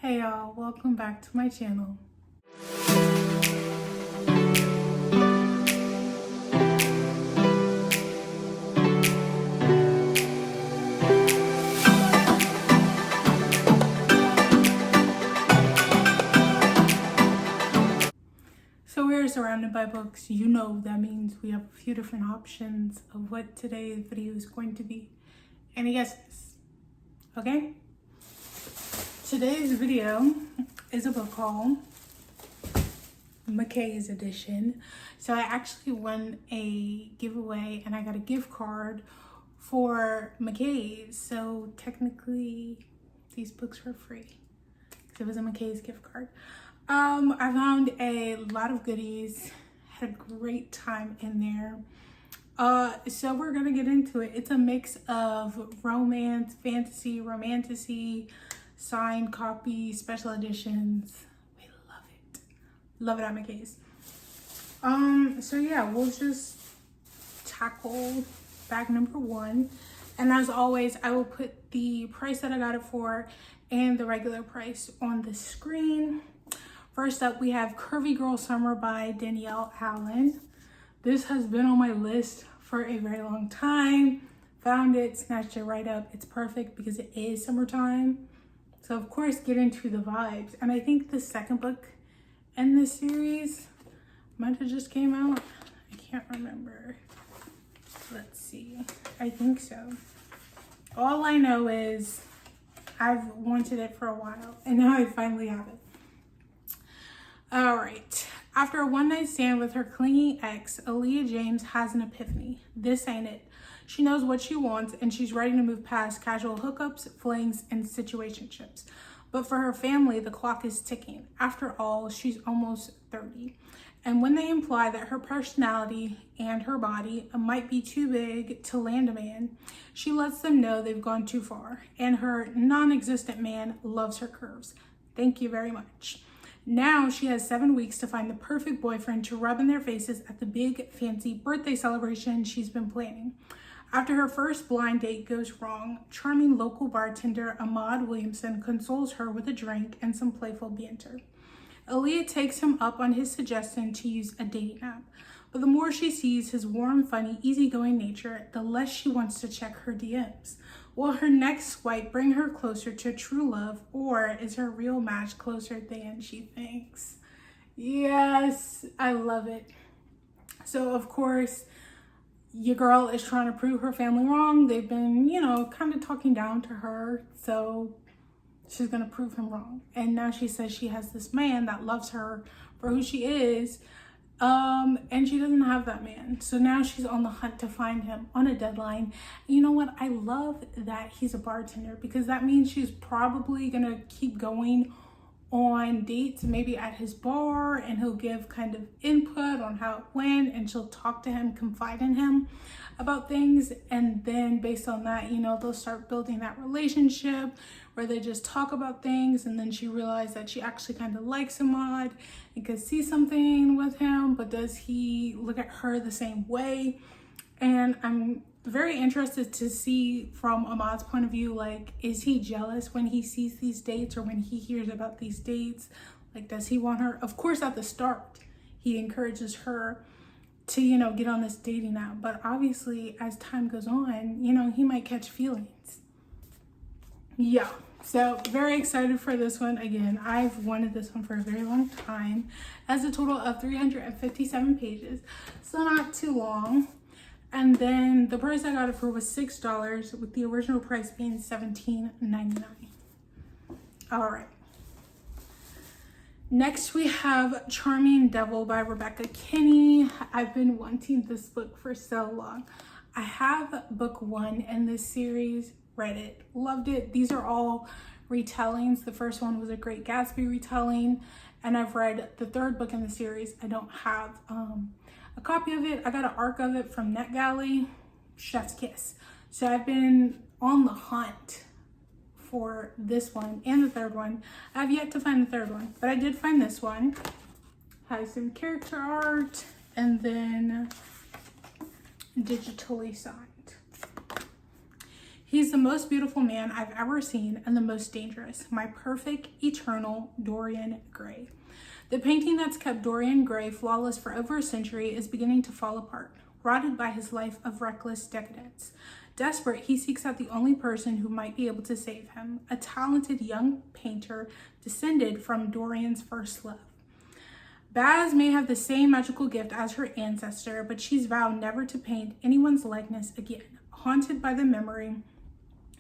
Hey y'all, welcome back to my channel. So we're surrounded by books. You know that means we have a few different options of what today's video is going to be. Any guesses? Okay? Today's video is a book called McKAY's edition. So I actually won a giveaway and I got a gift card for McKAY's. So technically these books were free because it was a McKAY's gift card. I found a lot of goodies, had a great time in there. So we're gonna get into it. It's a mix of romance, fantasy, romantasy, signed copy, special editions. We love it. Love it at McKAY's. So yeah, we'll just tackle bag number 1. And as always, I will put the price that I got it for and the regular price on the screen. First up, we have Curvy Girl Summer by Danielle. This has been on my list for a very long time. Found it, snatched it right up. It's perfect because it is summertime. So of course, get into the vibes. And I think the second book in this series might have just came out. I can't remember. Let's see. I think so. All I know is I've wanted it for a while and now I finally have it. All right. After a one-night stand with her clingy ex, Aaliyah James has an epiphany. This ain't it. She knows what she wants and she's ready to move past casual hookups, flings, and situationships. But for her family, the clock is ticking. After all, she's almost 30. And when they imply that her personality and her body might be too big to land a man, she lets them know they've gone too far. And her non-existent man loves her curves. Thank you very much. Now she has 7 weeks to find the perfect boyfriend to rub in their faces at the big fancy birthday celebration she's been planning. After her first blind date goes wrong, charming local bartender Ahmad Williamson consoles her with a drink and some playful banter. Elliott takes him up on his suggestion to use a dating app, but the more she sees his warm, funny, easygoing nature, the less she wants to check her DMs. Will her next swipe bring her closer to true love, or is her real match closer than she thinks? Yes, I love it. So of course, your girl is trying to prove her family wrong. They've been, kind of talking down to her. So she's going to prove him wrong. And now she says she has this man that loves her for who she is. And she doesn't have that man. So now she's on the hunt to find him on a deadline. You know what? I love that he's a bartender because that means she's probably going to keep going on dates, maybe at his bar, and he'll give kind of input on how it went, and she'll talk to him, confide in him about things, and then based on that, they'll start building that relationship where they just talk about things, and then she realized that she actually kind of likes Ahmad and could see something with him, but does he look at her the same way? And I'm very interested to see from Ahmad's point of view, like, is he jealous when he sees these dates or when he hears about these dates? Like, does he want her? Of course, at the start, he encourages her to, get on this dating app. But obviously, as time goes on, he might catch feelings. Yeah, so very excited for this one. Again, I've wanted this one for a very long time. It has a total of 357 pages, so not too long. And then the price I got it for was $6, with the original price being $17.99. All right. Next we have Charming Devil by Rebecca Kenney. I've been wanting this book for so long. I have book 1 in this series, read it, loved it. These are all retellings. The first one was a Great Gatsby retelling, and I've read the 3rd book in the series. I don't have a copy of it. I got an ARC of it from NetGalley, chef's kiss. So I've been on the hunt for this one and the 3rd one. I have yet to find the 3rd one, but I did find this one. Has some character art and then digitally signed. He's the most beautiful man I've ever seen and the most dangerous. My perfect, eternal Dorian Gray. The painting that's kept Dorian Gray flawless for over a century is beginning to fall apart, rotted by his life of reckless decadence. Desperate, he seeks out the only person who might be able to save him, a talented young painter descended from Dorian's first love. Baz may have the same magical gift as her ancestor, but she's vowed never to paint anyone's likeness again. Haunted by the memory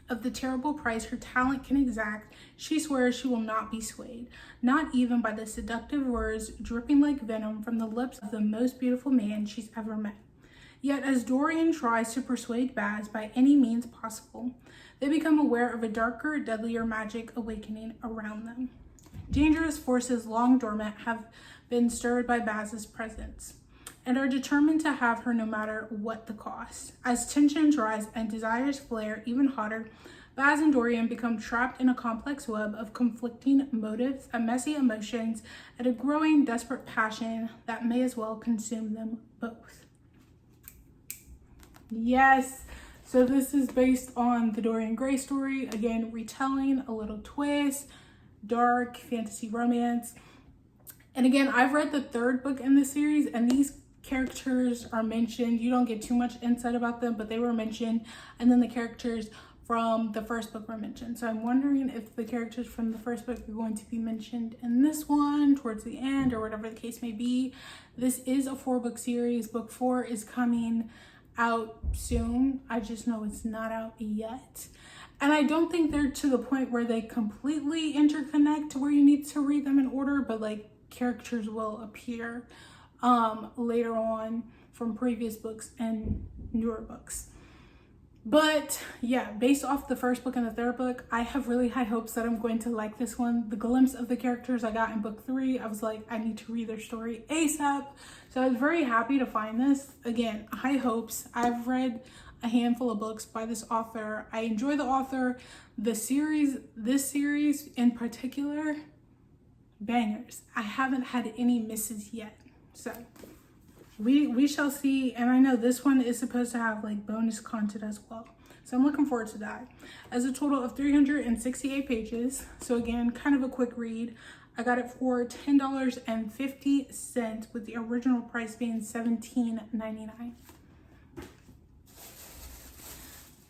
of the terrible price her talent can exact, she swears she will not be swayed, not even by the seductive words dripping like venom from the lips of the most beautiful man she's ever met. Yet as Dorian tries to persuade Baz by any means possible, they become aware of a darker, deadlier magic awakening around them. Dangerous forces long dormant have been stirred by Baz's presence and are determined to have her no matter what the cost. As tensions rise and desires flare even hotter, Baz and Dorian become trapped in a complex web of conflicting motives, a messy emotions, and a growing desperate passion that may as well consume them both. Yes, so this is based on the Dorian Gray story, again retelling, a little twist, dark fantasy romance. And again, I've read the third book in this series, and these characters are mentioned. You don't get too much insight about them, but they were mentioned, and then the characters from the first book were mentioned. So I'm wondering if the characters from the first book are going to be mentioned in this one towards the end, or whatever the case may be. This is a 4-book series. Book 4 is coming out soon. I just know it's not out yet. And I don't think they're to the point where they completely interconnect to where you need to read them in order, but like characters will appear later on from previous books and newer books. But yeah, based off the first book and the third book, I have really high hopes that I'm going to like this one. The glimpse of the characters I got in book 3, I was like, I need to read their story ASAP. So I was very happy to find this. Again, high hopes. I've read a handful of books by this author. I enjoy the author. This series in particular, bangers. I haven't had any misses yet. So we shall see. And I know this one is supposed to have like bonus content as well. So I'm looking forward to that. As a total of 368 pages. So again, kind of a quick read. I got it for $10.50 with the original price being $17.99.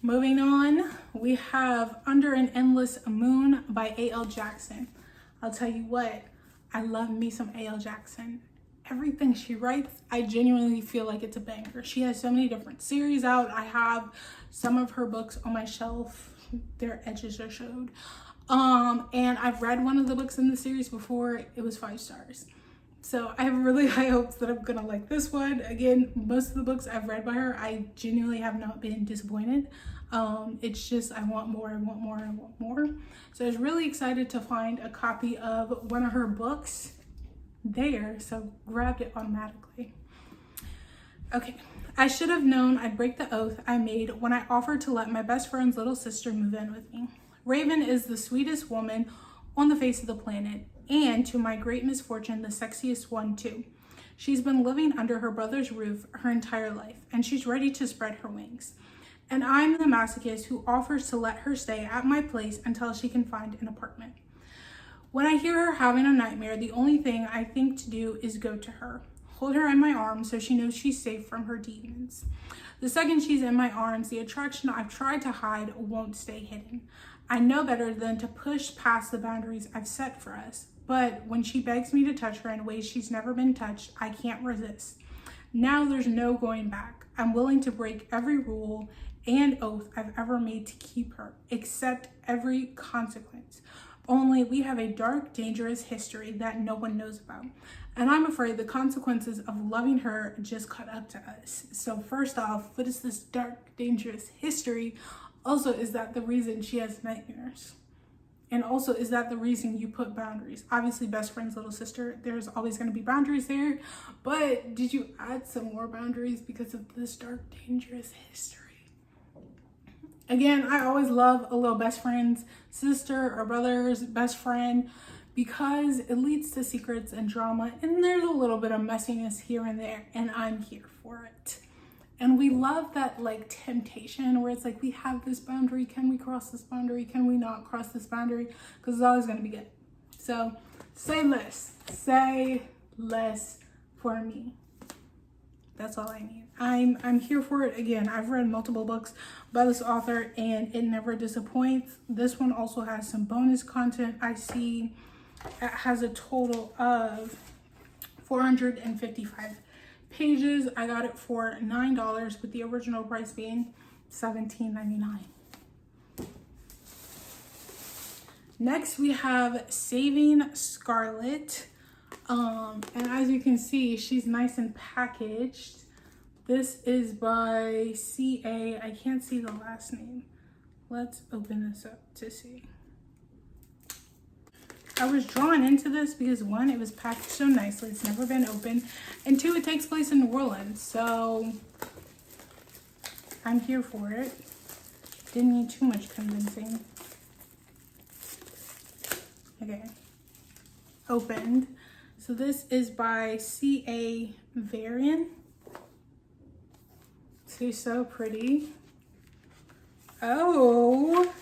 Moving on, we have Under an Endless Moon by A.L. Jackson. I'll tell you what, I love me some A.L. Jackson. Everything she writes, I genuinely feel like it's a banger. She has so many different series out. I have some of her books on my shelf. Their edges are showed. And I've read one of the books in the series before. It was 5 stars. So I have really high hopes that I'm gonna like this one. Again, most of the books I've read by her, I genuinely have not been disappointed. It's just, I want more, I want more, I want more. So I was really excited to find a copy of one of her books there, so grabbed it automatically. Okay, I should have known I'd break the oath I made when I offered to let my best friend's little sister move in with me. Raven is the sweetest woman on the face of the planet, and to my great misfortune, the sexiest one too. She's been living under her brother's roof her entire life, and she's ready to spread her wings. And I'm the masochist who offers to let her stay at my place until she can find an apartment. When I hear her having a nightmare, the only thing I think to do is go to her, hold her in my arms so she knows she's safe from her demons. The second she's in my arms, the attraction I've tried to hide won't stay hidden. I know better than to push past the boundaries I've set for us, but when she begs me to touch her in ways she's never been touched, I can't resist. Now there's no going back. I'm willing to break every rule and oath I've ever made to keep her, accept every consequence. Only we have a dark, dangerous history that no one knows about. And I'm afraid the consequences of loving her just caught up to us. So first off, what is this dark, dangerous history? Also, is that the reason she has nightmares? And also, is that the reason you put boundaries? Obviously, best friend's little sister, there's always going to be boundaries there. But did you add some more boundaries because of this dark, dangerous history? Again, I always love a little best friend's sister or brother's best friend because it leads to secrets and drama. And there's a little bit of messiness here and there. And I'm here for it. And we love that like temptation where it's like, we have this boundary. Can we cross this boundary? Can we not cross this boundary? Because it's always going to be good. So say less. Say less for me. That's all I need. I'm here for it. Again, I've read multiple books by this author and it never disappoints. This one also has some bonus content. I see it has a total of 455 pages. I got it for $9 with the original price being $17.99. Next we have Saving Scarlett. And as you can see, she's nice and packaged. This is by CA. I can't see the last name. Let's open this up to see. I was drawn into this because one, it was packaged so nicely. It's never been opened. And two, it takes place in New Orleans. So I'm here for it. Didn't need too much convincing. Okay. Opened. So this is by CA Varian. She's so pretty. Oh,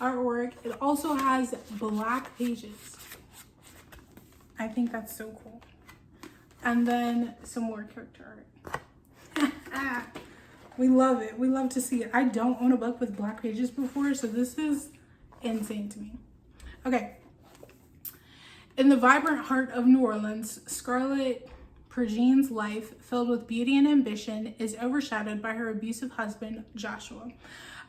artwork. It also has black pages. I think that's so cool. And then some more character art. We love it. We love to see it. I don't own a book with black pages before, so this is insane to me. Okay. In the vibrant heart of New Orleans, Scarlett Pergine's life, filled with beauty and ambition, is overshadowed by her abusive husband, Joshua.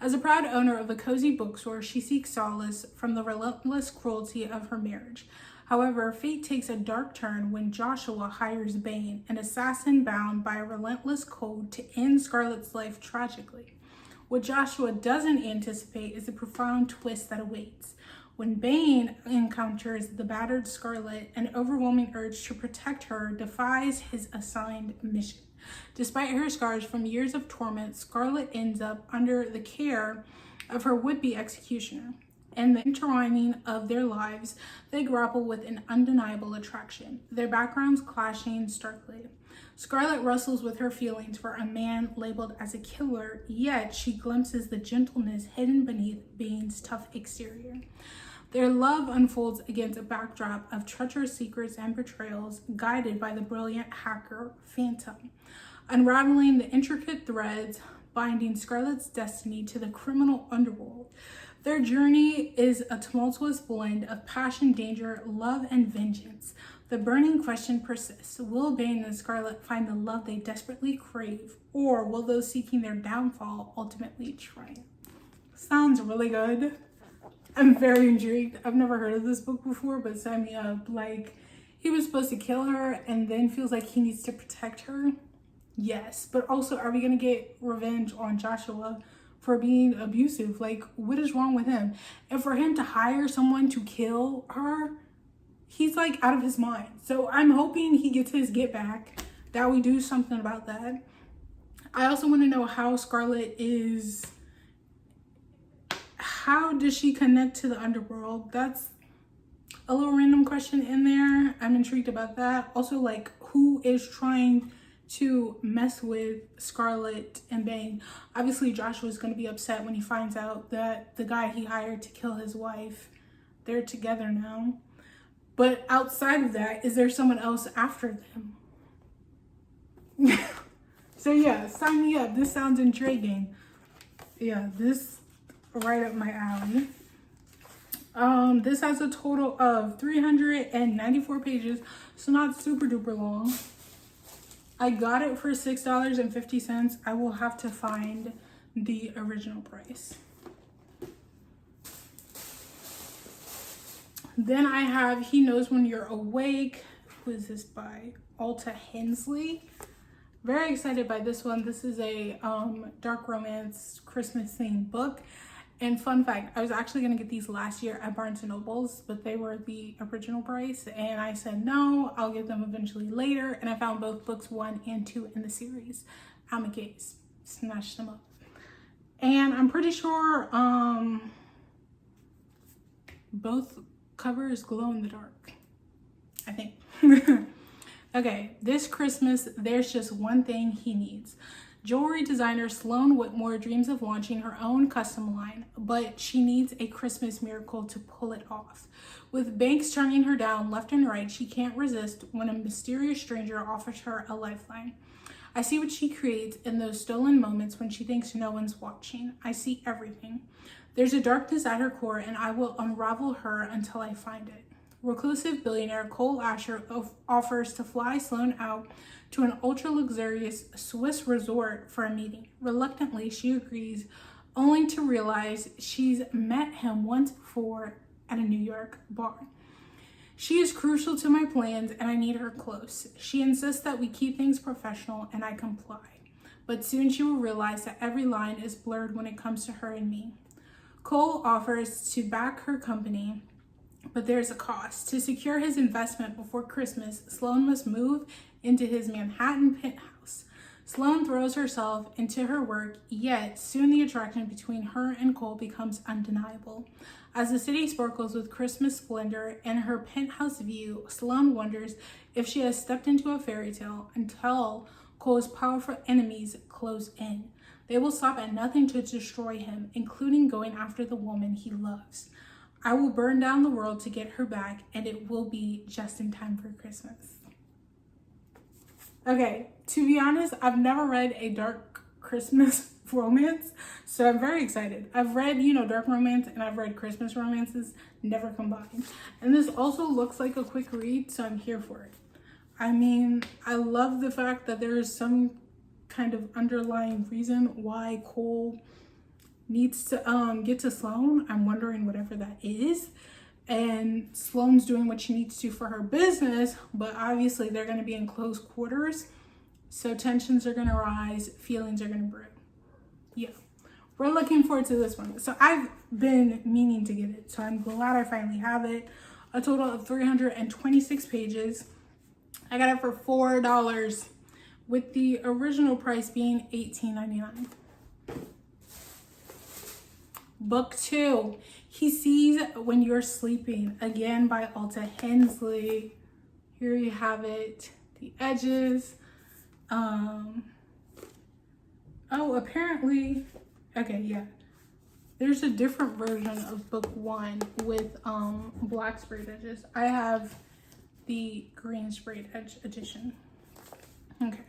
As a proud owner of a cozy bookstore, she seeks solace from the relentless cruelty of her marriage. However, fate takes a dark turn when Joshua hires Bane, an assassin bound by a relentless code to end Scarlett's life tragically. What Joshua doesn't anticipate is the profound twist that awaits. When Bane encounters the battered Scarlett, an overwhelming urge to protect her defies his assigned mission. Despite her scars from years of torment, Scarlett ends up under the care of her would-be executioner. In the intertwining of their lives, they grapple with an undeniable attraction, their backgrounds clashing starkly. Scarlett wrestles with her feelings for a man labeled as a killer, yet she glimpses the gentleness hidden beneath Bane's tough exterior. Their love unfolds against a backdrop of treacherous secrets and betrayals, guided by the brilliant hacker Phantom, unraveling the intricate threads binding Scarlett's destiny to the criminal underworld. Their journey is a tumultuous blend of passion, danger, love, and vengeance. The burning question persists. Will Bane and Scarlett find the love they desperately crave, or will those seeking their downfall ultimately triumph? Sounds really good. I'm very intrigued. I've never heard of this book before, but sign me up. Like, he was supposed to kill her and then feels like he needs to protect her. Yes, but also, are we going to get revenge on Joshua for being abusive? Like, what is wrong with him? And for him to hire someone to kill her, he's like out of his mind. So I'm hoping he gets his get back, that we do something about that. I also want to know how Scarlett is... How does she connect to the underworld? That's a little random question in there. I'm intrigued about that. Also, like, who is trying to mess with Scarlett and Bane? Obviously, Joshua's going to be upset when he finds out that the guy he hired to kill his wife, they're together now. But outside of that, is there someone else after them? So yeah, sign me up. This sounds intriguing. Yeah, this... right up my alley. This has a total of 394 pages, so not super duper long. I got it for $6.50. I will have to find the original price. Then I have He Knows When You're Awake. Who is this by? Alta, Hensley. Very excited by this one. This is a dark romance Christmas themed book. And fun fact, I was actually going to get these last year at Barnes & Noble's, but they were the original price. And I said, no, I'll get them eventually later. And I found both books 1 and 2 in the series at McKAY's. Snatched them up. And I'm pretty sure both covers glow in the dark, I think. Okay, this Christmas, there's just one thing he needs. Jewelry designer Sloane Whitmore dreams of launching her own custom line, but she needs a Christmas miracle to pull it off. With banks turning her down left and right, she can't resist when a mysterious stranger offers her a lifeline. I see what she creates in those stolen moments when she thinks no one's watching. I see everything. There's a darkness at her core, and I will unravel her until I find it. Reclusive billionaire Cole Asher offers to fly Sloane out to an ultra-luxurious Swiss resort for a meeting. Reluctantly, she agrees, only to realize she's met him once before at a New York bar. She is crucial to my plans, and I need her close. She insists that we keep things professional, and I comply. But soon she will realize that every line is blurred when it comes to her and me. Cole offers to back her company, but there's a cost. To secure his investment before Christmas, Sloane must move into his Manhattan penthouse. Sloane throws herself into her work, yet soon the attraction between her and Cole becomes undeniable. As the city sparkles with Christmas splendor and her penthouse view, Sloane wonders if she has stepped into a fairy tale until Cole's powerful enemies close in. They will stop at nothing to destroy him, including going after the woman he loves. I will burn down the world to get her back, and it will be just in time for Christmas. Okay, to be honest, I've never read a dark Christmas romance, so I'm very excited. I've read, dark romance, and I've read Christmas romances, never combined. And this also looks like a quick read, so I'm here for it. I mean, I love the fact that there is some kind of underlying reason why Cole needs to get to Sloane. I'm wondering whatever that is. And Sloane's doing what she needs to for her business, but obviously they're going to be in close quarters. So tensions are going to rise, feelings are going to brew. Yeah, we're looking forward to this one. So I've been meaning to get it, so I'm glad I finally have it. A total of 326 pages. I got it for $4, with the original price being $18.99. Book 2, He Sees When You're Sleeping, again by Alta Hensley. Here you have it, the edges. Apparently, okay, yeah. There's a different version of book 1 with black sprayed edges. I have the green sprayed edge edition. Okay.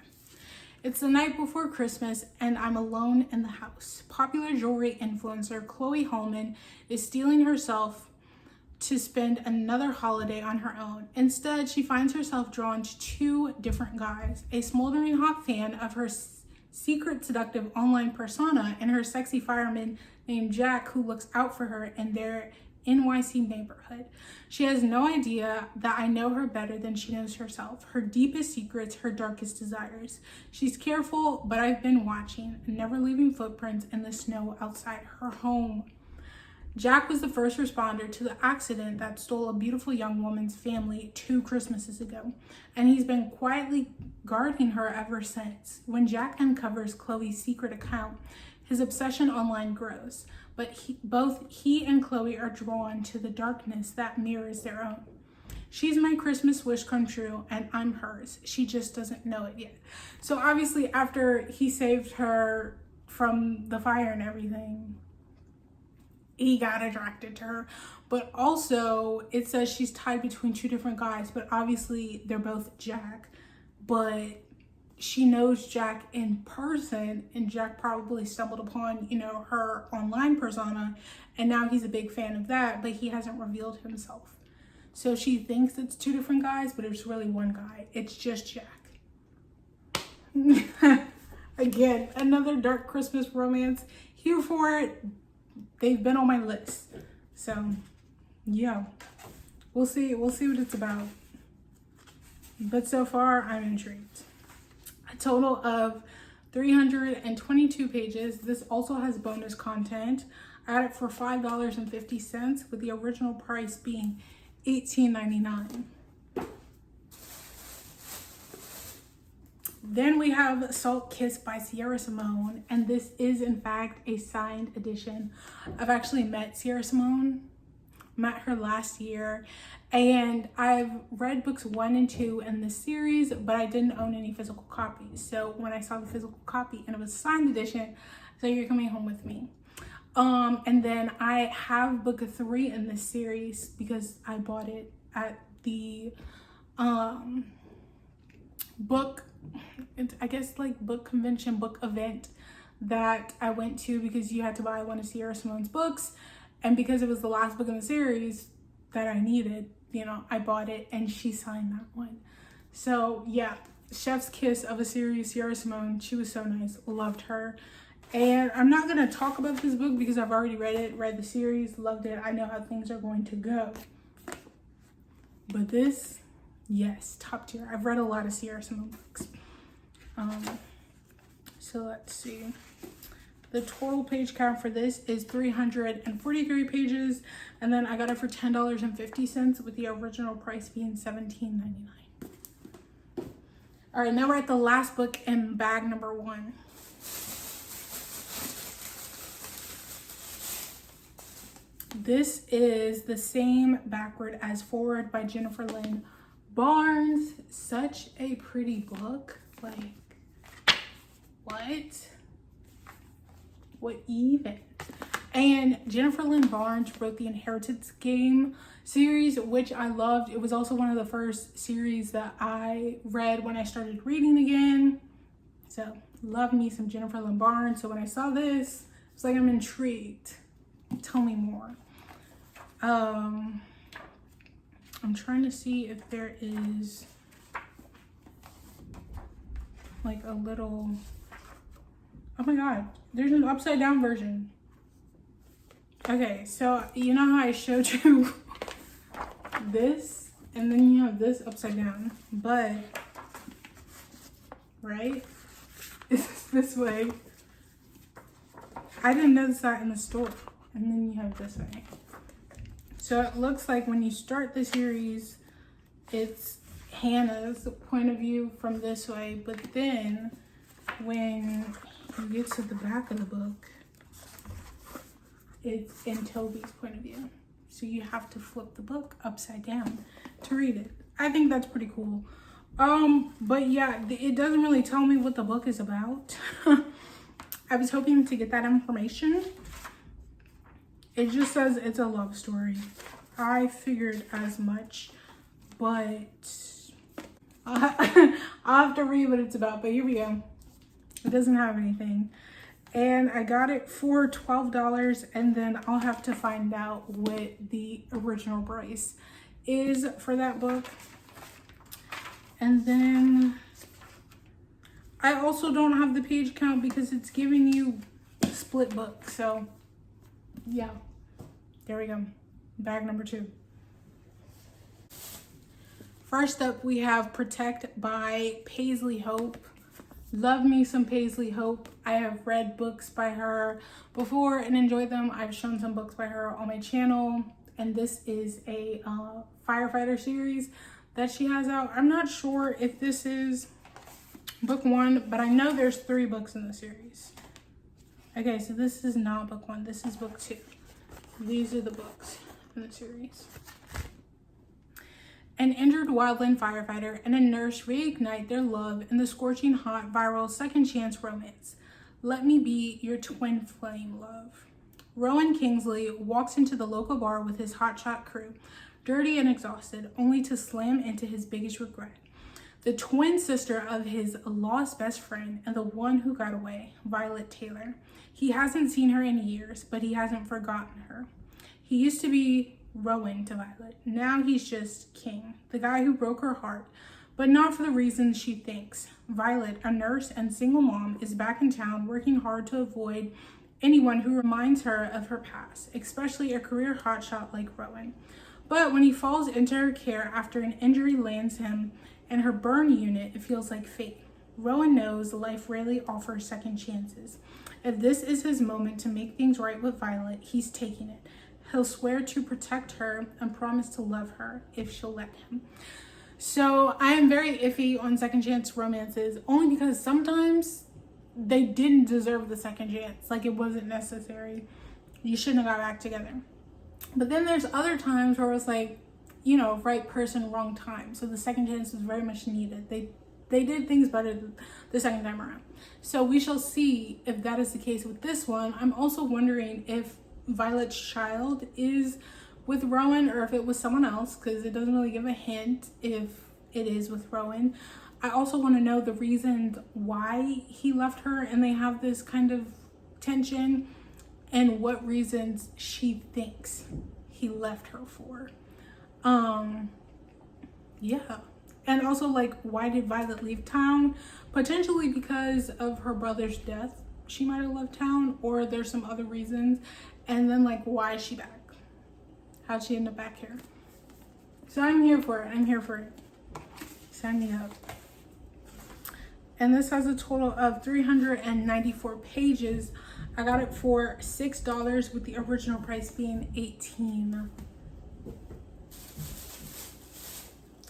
It's the night before Christmas and I'm alone in the house. Popular jewelry influencer Chloe Holman is steeling herself to spend another holiday on her own. Instead, she finds herself drawn to 2 different guys, a smoldering hot fan of her secret seductive online persona and her sexy fireman named Jack, who looks out for her in their NYC neighborhood. She has no idea that I know her better than she knows herself, her deepest secrets, her darkest desires. She's careful, but I've been watching, never leaving footprints in the snow outside her home. Jack was the first responder to the accident that stole a beautiful young woman's family 2 Christmases ago, and he's been quietly guarding her ever since. When Jack uncovers Chloe's secret account, his obsession online grows, but both he and Chloe are drawn to the darkness that mirrors their own. She's my Christmas wish come true, and I'm hers. She just doesn't know it yet. So obviously after he saved her from the fire and everything, he got attracted to her. But also it says she's tied between 2 different guys, but obviously they're both Jack. But she knows Jack in person, and Jack probably stumbled upon, her online persona, and now he's a big fan of that, but he hasn't revealed himself. So she thinks it's 2 different guys, but it's really one guy. It's just Jack. Again, another dark Christmas romance. Here for it. They've been on my list. So, yeah. We'll see what it's about. But so far, I'm intrigued. A total of 322 pages. This also has bonus content. I got it for $5.50, with the original price being $18.99. Then we have Salt Kiss by Sierra Simone, and this is in fact a signed edition. I've actually met Sierra Simone Met her last year, and I've read books 1 and 2 in this series, but I didn't own any physical copies. So when I saw the physical copy and it was a signed edition, so you're coming home with me. And then I have book 3 in this series because I bought it at the book, I guess like book convention, book event that I went to, because you had to buy one of Sierra Simone's books, and because it was the last book in the series that I needed, you know, I bought it and she signed that one. So yeah, chef's kiss of a series, Sierra Simone. She was so nice, loved her. And I'm not gonna talk about this book because I've already read it, read the series, loved it. I know how things are going to go. But this, yes, top tier. I've read a lot of Sierra Simone books. So let's see. The total page count for this is 343 pages, and then I got it for $10.50 with the original price being $17.99. All right, now we're at the last book in bag number 1. This is The Same Backward as Forward by Jennifer Lynn Barnes. Such a pretty book. Like, what even? And Jennifer Lynn Barnes wrote the Inheritance Game series, which I loved. It was also one of the first series that I read when I started reading again. So love me some Jennifer Lynn Barnes. So when I saw this, it's like, I'm intrigued. Tell me more. I'm trying to see if there is like a little, oh my god, there's an upside down version. Okay, so you know how I showed you this, and then you have this upside down, but right, it's this way. I didn't notice that in the store. And then you have this way. So it looks like when you start the series, it's Hannah's point of view from this way, but then when you get to the back of the book, it's in Toby's point of view. So you have to flip the book upside down to read it. I think that's pretty cool. But yeah, it doesn't really tell me what the book is about. I was hoping to get that information. It just says it's a love story. I figured as much, but I'll have to read what it's about. But here we go. It doesn't have anything. And I got it for $12, and then I'll have to find out what the original price is for that book. And then I also don't have the page count because it's giving you split book. So yeah, there we go. Bag number 2. First up, we have Protect by Paisley Hope. Love me some Paisley Hope. I have read books by her before and enjoyed them. I've shown some books by her on my channel, and this is a firefighter series that she has out. I'm not sure if this is book 1, but I know there's 3 books in the series. Okay, so this is not book 1. This is book 2. These are the books in the series. An injured wildland firefighter and a nurse reignite their love in the scorching hot viral second chance romance. Let me be your twin flame, love. Rowan Kingsley walks into the local bar with his hotshot crew, dirty and exhausted, only to slam into his biggest regret. The twin sister of his lost best friend and the one who got away, Violet Taylor. He hasn't seen her in years, but he hasn't forgotten her. He used to be Rowan to Violet. Now he's just King, the guy who broke her heart, but not for the reasons she thinks. Violet, a nurse and single mom, is back in town working hard to avoid anyone who reminds her of her past, especially a career hotshot like Rowan. But when he falls into her care after an injury lands him in her burn unit, it feels like fate. Rowan knows life rarely offers second chances. If this is his moment to make things right with Violet, he's taking it. He'll swear to protect her and promise to love her if she'll let him. So I am very iffy on second chance romances, only because sometimes they didn't deserve the second chance. Like, it wasn't necessary. You shouldn't have got back together. But then there's other times where it was like, you know, right person, wrong time. So the second chance was very much needed. They did things better the second time around. So we shall see if that is the case with this one. I'm also wondering if Violet's child is with Rowan or if it was someone else, because it doesn't really give a hint if it is with Rowan. I also want to know the reasons why he left her and they have this kind of tension, and what reasons she thinks he left her for. Yeah. And also, like, why did Violet leave town? Potentially because of her brother's death, she might have left town, or there's some other reasons. And then, like, why is she back? How'd she end up back here? So I'm here for it. I'm here for it. Sign me up. And this has a total of 394 pages. I got it for $6 with the original price being $18.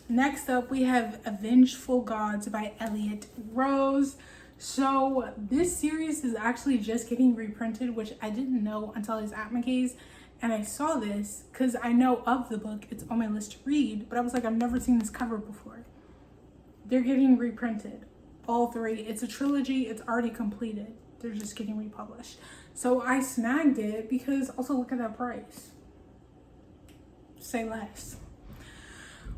Next up, we have Vengeful Gods by Elliott Rose. So this series is actually just getting reprinted, which I didn't know until I was at McKAY's. And I saw this because I know of the book. It's on my list to read. But I was like, I've never seen this cover before. They're getting reprinted. All three. It's a trilogy. It's already completed. They're just getting republished. So I snagged it because also look at that price. Say less.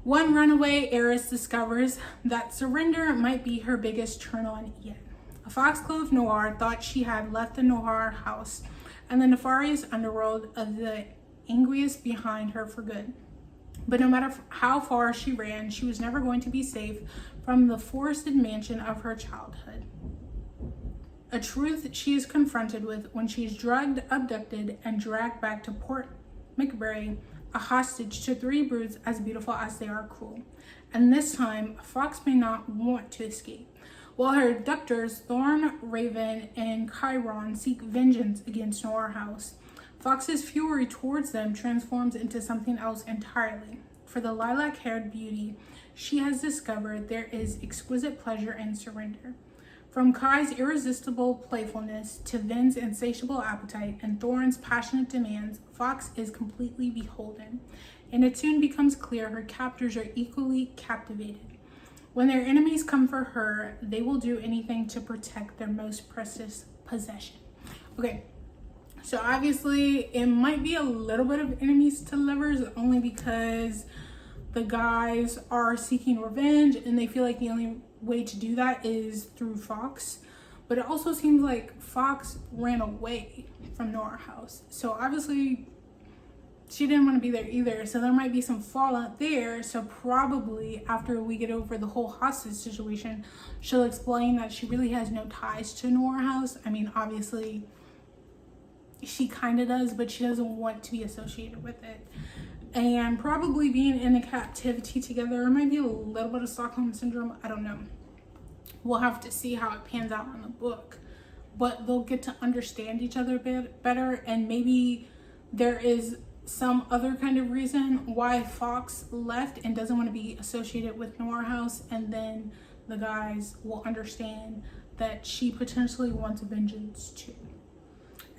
One runaway heiress discovers that surrender might be her biggest turn on yet. A foxglove noir thought she had left the noir house and the nefarious underworld of the Anguius behind her for good. But no matter how far she ran, she was never going to be safe from the forested mansion of her childhood. A truth she is confronted with when she is drugged, abducted, and dragged back to Port McKAY, a hostage to three broods as beautiful as they are cruel. And this time, Fox may not want to escape. While her abductors, Thorn, Raven, and Chiron, seek vengeance against Noir House, Fox's fury towards them transforms into something else entirely. For the lilac-haired beauty, she has discovered there is exquisite pleasure in surrender. From Kai's irresistible playfulness to Ven's insatiable appetite and Thorn's passionate demands, Fox is completely beholden, and it soon becomes clear her captors are equally captivated. When their enemies come for her, they will do anything to protect their most precious possession. Okay, so obviously it might be a little bit of enemies to lovers, only because the guys are seeking revenge and they feel like the only way to do that is through Fox. But it also seems like Fox ran away from Noir House, so obviously she didn't want to be there either, so there might be some fallout there. So probably after we get over the whole hostage situation, she'll explain that she really has no ties to Noir House. I mean, obviously she kind of does, but she doesn't want to be associated with it. And probably being in a captivity together, it might be a little bit of Stockholm Syndrome. I don't know. We'll have to see how it pans out in the book. But they'll get to understand each other a bit better. And maybe there is some other kind of reason why Fox left and doesn't want to be associated with Noir House. And then the guys will understand that she potentially wants vengeance too.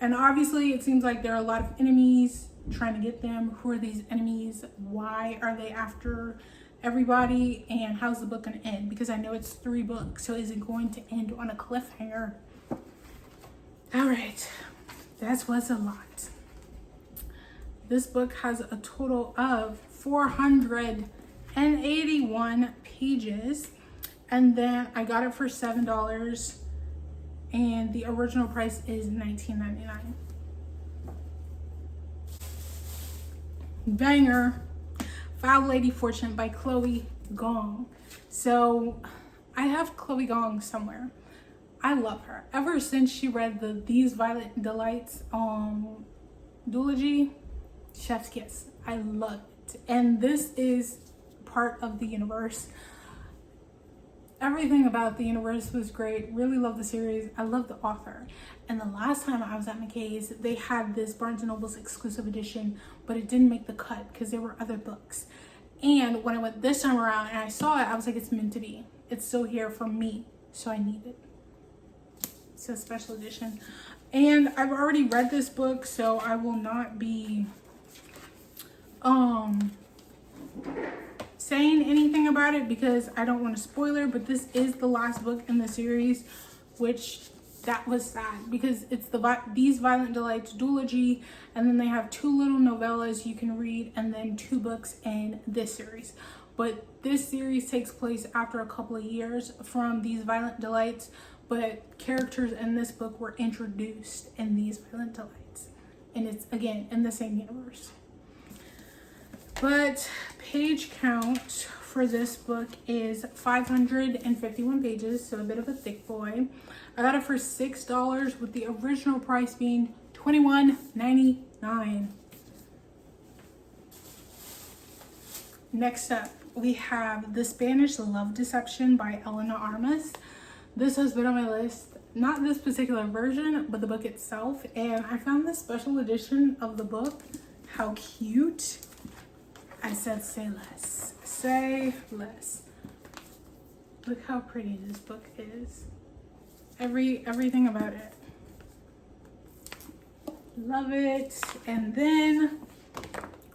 And obviously it seems like there are a lot of enemies trying to get them. Who are these enemies? Why are they after everybody? And how's the book going to end? Because I know it's 3 books, so is it going to end on a cliffhanger? All right, that was a lot. This book has a total of 481 pages, and then I got it for $7, and the original price is $19.99. Banger, Foul Lady Fortune by Chloe Gong. So I have Chloe Gong somewhere. I love her. Ever since she read the These Violet Delights duology, Chef's Kiss. I love it. And this is part of the universe. Everything about the universe was great. Really love the series. I love the author. And the last time I was at McKAY's, they had this Barnes & Noble's exclusive edition, but it didn't make the cut because there were other books. And when I went this time around and I saw it, I was like, it's meant to be. It's still here for me, so I need it. It's a special edition. And I've already read this book, so I will not be saying anything about it because I don't want to spoiler, but this is the last book in the series, which that was sad because it's These Violent Delights duology, and then they have 2 little novellas you can read, and then 2 books in this series. But this series takes place after a couple of years from These Violent Delights, but characters in this book were introduced in These Violent Delights, and it's again in the same universe. But page count for this book is 551 pages, so a bit of a thick boy. I got it for $6 with the original price being $21.99. Next up, we have The Spanish Love Deception by Elena Armas. This has been on my list, not this particular version, but the book itself, and I found this special edition of the book. How cute. I said say less. Say less. Look how pretty this book is. Everything about it. Love it. And then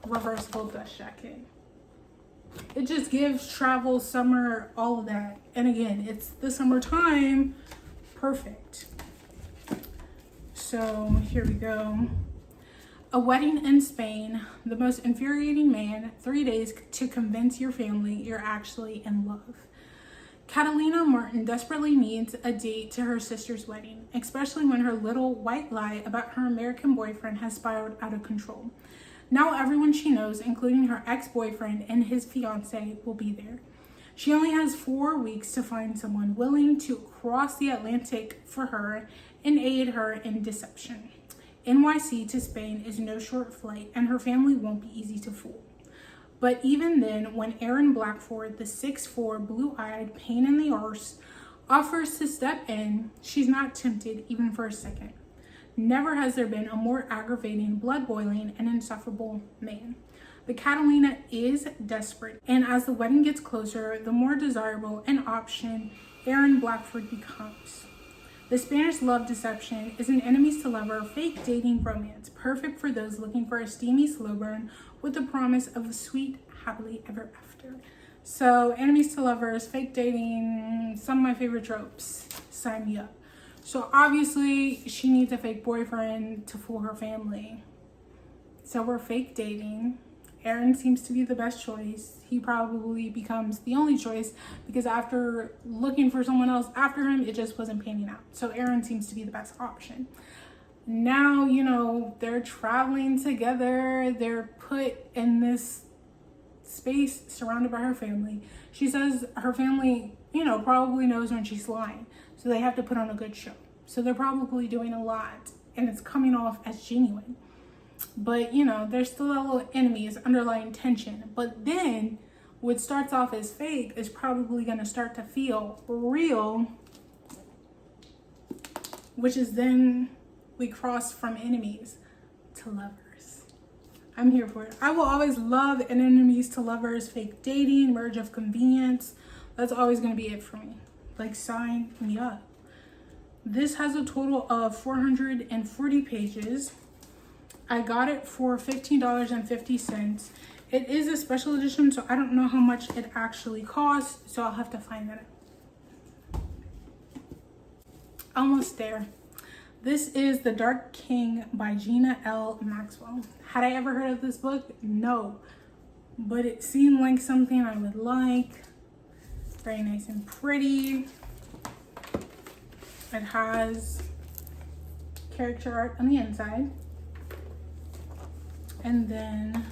reversible dust jacket. It just gives travel, summer, all of that. And again, it's the summertime. Perfect. So here we go. A wedding in Spain. The most infuriating man. 3 days to convince your family you're actually in love. Catalina Martin desperately needs a date to her sister's wedding, especially when her little white lie about her American boyfriend has spiraled out of control. Now everyone she knows, including her ex-boyfriend and his fiance, will be there. She only has 4 weeks to find someone willing to cross the Atlantic for her and aid her in deception. NYC to Spain is no short flight, and her family won't be easy to fool. But even then, when Aaron Blackford, the 6'4", blue-eyed pain in the arse, offers to step in, she's not tempted even for a second. Never has there been a more aggravating, blood-boiling, and insufferable man. But Catalina is desperate, and as the wedding gets closer, the more desirable an option Aaron Blackford becomes. The Spanish Love Deception is an enemies to lover fake dating romance, perfect for those looking for a steamy slow burn with the promise of a sweet, happily ever after. So enemies to lovers, fake dating, some of my favorite tropes. Sign me up. So obviously she needs a fake boyfriend to fool her family. So we're fake dating. Aaron seems to be the best choice. He probably becomes the only choice because after looking for someone else after him, it just wasn't panning out. So Aaron seems to be the best option. Now, you know, they're traveling together. They're put in this space surrounded by her family. She says her family, you know, probably knows when she's lying. So they have to put on a good show. So they're probably doing a lot and it's coming off as genuine. But, you know, there's still a little enemies, underlying tension. But then what starts off as fake is probably going to start to feel real, which is then we cross from enemies to lovers. I'm here for it. I will always love an enemies to lovers, fake dating, merge of convenience. That's always going to be it for me. Like, sign me up. This has a total of 440 pages. I got it for $15.50. It is a special edition, so I don't know how much it actually costs, so I'll have to find that out. Almost there. This is The Dark King by Gina L. Maxwell. Had I ever heard of this book? No. But it seemed like something I would like. Very nice and pretty. It has character art on the inside. And then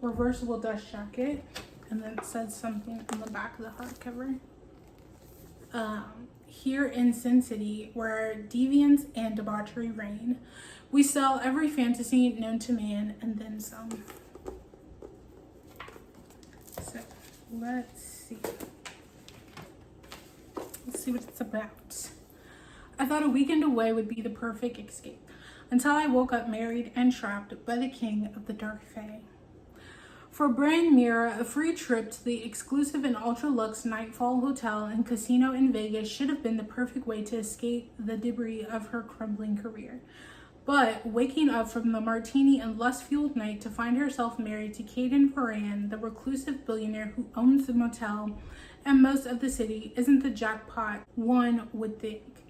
reversible dust jacket. And then it says something on the back of the hardcover. Here in Sin City, where deviance and debauchery reign, we sell every fantasy known to man and then some. So let's see. Let's see what it's about. I thought a weekend away would be the perfect escape, until I woke up married and trapped by the king of the dark fae. For Brian Mira, a free trip to the exclusive and ultra-luxe Nightfall Hotel and Casino in Vegas should have been the perfect way to escape the debris of her crumbling career. but waking up from the martini and lust-fueled night to find herself married to Varian, the reclusive billionaire who owns the motel and most of the city, isn't the jackpot one would think.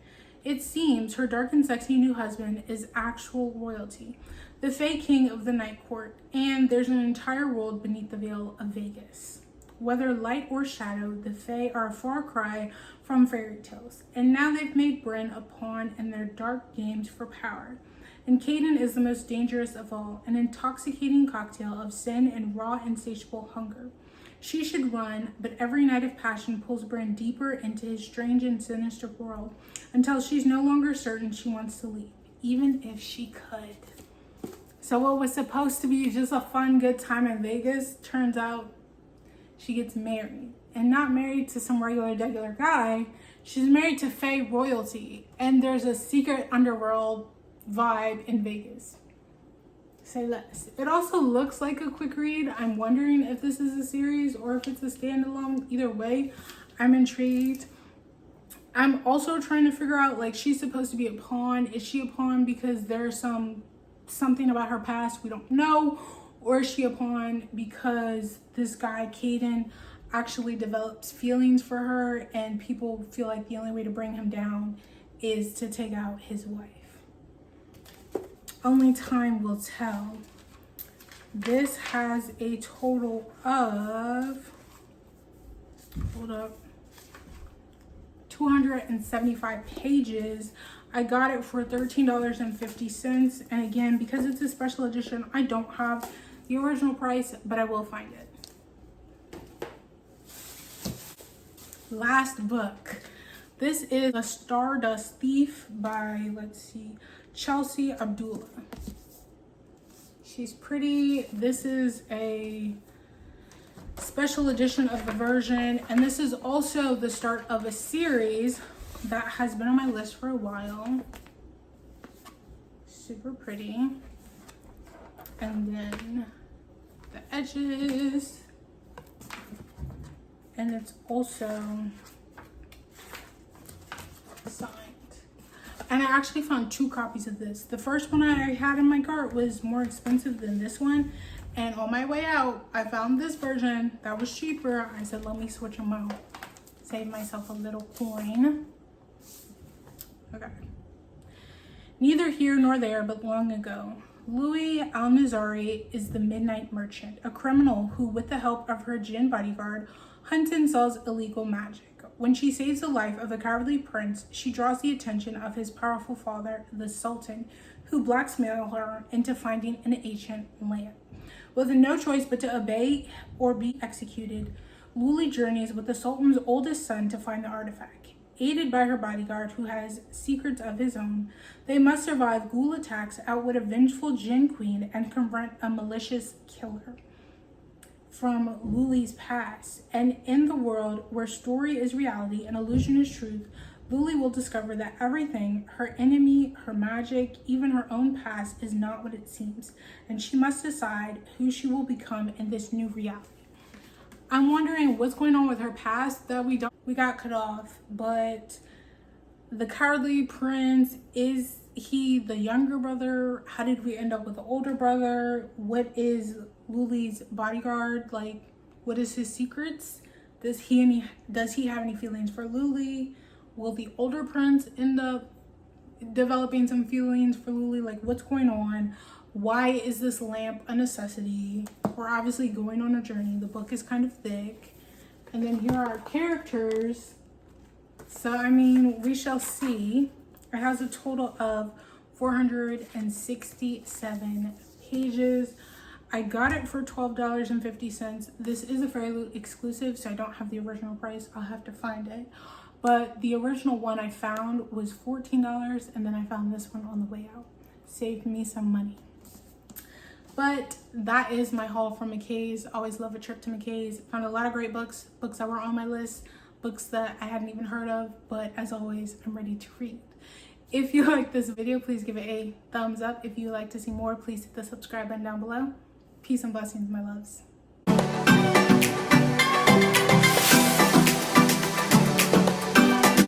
It seems her dark and sexy new husband is actual royalty, the Fae King of the Night Court, and there's an entire world beneath the veil of Vegas. Whether light or shadow, the Fae are a far cry from fairy tales, and now they've made Bryn a pawn in their dark games for power. And Caden is the most dangerous of all, an intoxicating cocktail of sin and raw, insatiable hunger. She should run, but every night of passion pulls Bryn deeper into his strange and sinister world until she's no longer certain she wants to leave, even if she could. So what was supposed to be just a fun, good time in Vegas turns out she gets married. And not married to some regular guy. She's married to Fae royalty. And there's a secret underworld vibe in Vegas. Say less. It also looks like a quick read. I'm wondering if this is a series or if it's a standalone. Either way, I'm intrigued. I'm also trying to figure out, like, she's supposed to be a pawn. Is she a pawn because there's something about her past we don't know? Or is she a pawn because this guy, Caden, actually develops feelings for her and people feel like the only way to bring him down is to take out his wife? Only time will tell. This has a total of, 275 pages. I got it for $13.50. And again, because it's a special edition, I don't have the original price, but I will find it. Last book. This is A Stardust Thief by, Chelsea Abdullah. She's pretty. This is a special edition of the version, and this is also the start of a series that has been on my list for a while. Super pretty. And then the edges, and it's also signed. And I actually found 2 copies of this. The first one I had in my cart was more expensive than this one, and on my way out I found this version that was cheaper. I said, let me switch them out, save myself a little coin. Okay. Neither here nor there, but long ago, Louis Al-Nazari is the midnight merchant, a criminal who, with the help of her djinn bodyguard, hunts and sells illegal magic. When she saves the life of a cowardly prince, she draws the attention of his powerful father, the Sultan, who blackmails her into finding an ancient lamp. With no choice but to obey or be executed, Luli journeys with the Sultan's oldest son to find the artifact. Aided by her bodyguard, who has secrets of his own, they must survive ghoul attacks, outwit a vengeful djinn queen, and confront a malicious killer from Luli's past. And in the world where story is reality and illusion is truth, Luli will discover that everything, her enemy, her magic, even her own past, is not what it seems, and she must decide who she will become in this new reality. I'm wondering what's going on with her past that we got cut off, but the cowardly prince, is he the younger brother? How did we end up with the older brother? What is Luli's bodyguard? Like, what is his secrets? Does he have any feelings for Luli? Will the older prince end up developing some feelings for Luli? Like, what's going on? Why is this lamp a necessity? We're obviously going on a journey. The book is kind of thick. And then here are our characters. So, I mean, we shall see. It has a total of 467 pages. I got it for $12.50. This is a fairly exclusive, so I don't have the original price. I'll have to find it. But the original one I found was $14, and then I found this one on the way out. Saved me some money. But that is my haul from McKAY's. Always love a trip to McKAY's. Found a lot of great books that were on my list, books that I hadn't even heard of, but as always, I'm ready to read. If you like this video, please give it a thumbs up. If you would like to see more, please hit the subscribe button down below. Peace and blessings, my loves.